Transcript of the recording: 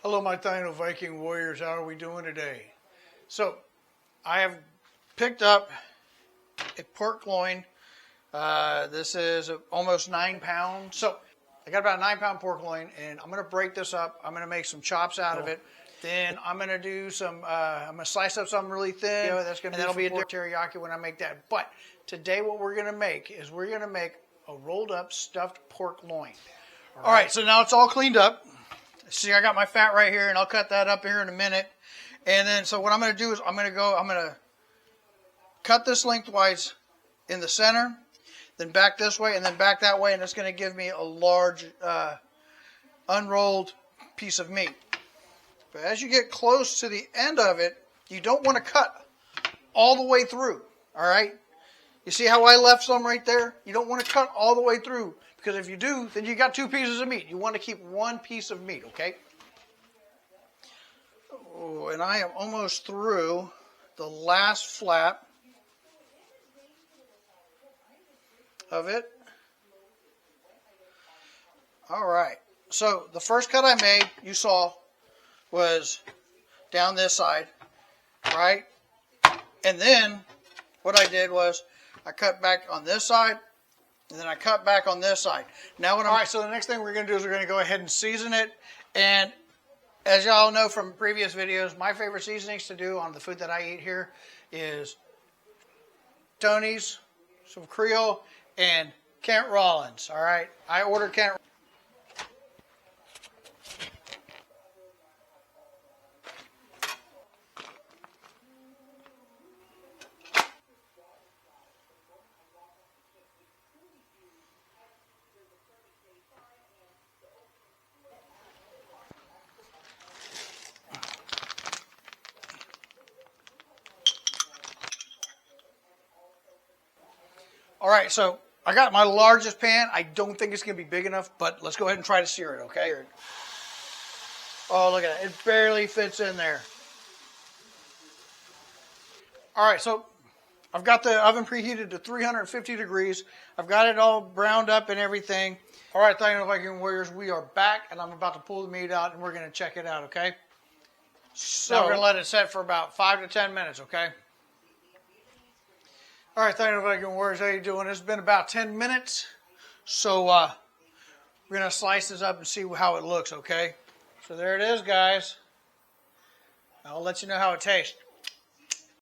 Hello, my Taino-Viking warriors. How are we doing today? So, I have picked up a pork loin. This is almost 9 pounds. So, I got about a 9-pound pork loin, and I'm going to break this up. I'm going to make some chops out of it. Then I'm going to do some, I'm going to slice up something really thin. That's going to that'll be a teriyaki when I make that. But today what we're going to make is we're going to make a rolled up stuffed pork loin. All right, so now it's all cleaned up. See, I got my fat right here, and I'll cut that up here in a minute. And then, so what I'm going to do is I'm going to cut this lengthwise in the center, then back this way, and then back that way, and it's going to give me a large unrolled piece of meat. But as you get close to the end of it, you don't want to cut all the way through, all right? You see how I left some right there? You don't want to cut all the way through, because if you do, then you got 2 pieces of meat. You want to keep 1 piece of meat, okay? Oh, and I am almost through the last flap of it. All right. So the first cut I made, you saw, was down this side, right? And then what I did was I cut back on this side, and then I cut back on this side. Now all right, so the next thing we're going to do is we're going to go ahead and season it. And as y'all know from previous videos, my favorite seasonings to do on the food that I eat here is Tony's, some Creole, and Kent Rollins. All right, I ordered Kent. All right, so I got my largest pan. I don't think it's going to be big enough, but let's go ahead and try to sear it, okay? Oh, look at that. It barely fits in there. All right, so I've got the oven preheated to 350 degrees. I've got it all browned up and everything. All right, Taino-Viking warriors, we are back, and I'm about to pull the meat out, and we're going to check it out, okay? So we're going to let it set for about 5 to 10 minutes, okay? All right, Taino-Viking warriors, how you doing? It's been about 10 minutes, so we're going to slice this up and see how it looks, okay? So there it is, guys. I'll let you know how it tastes.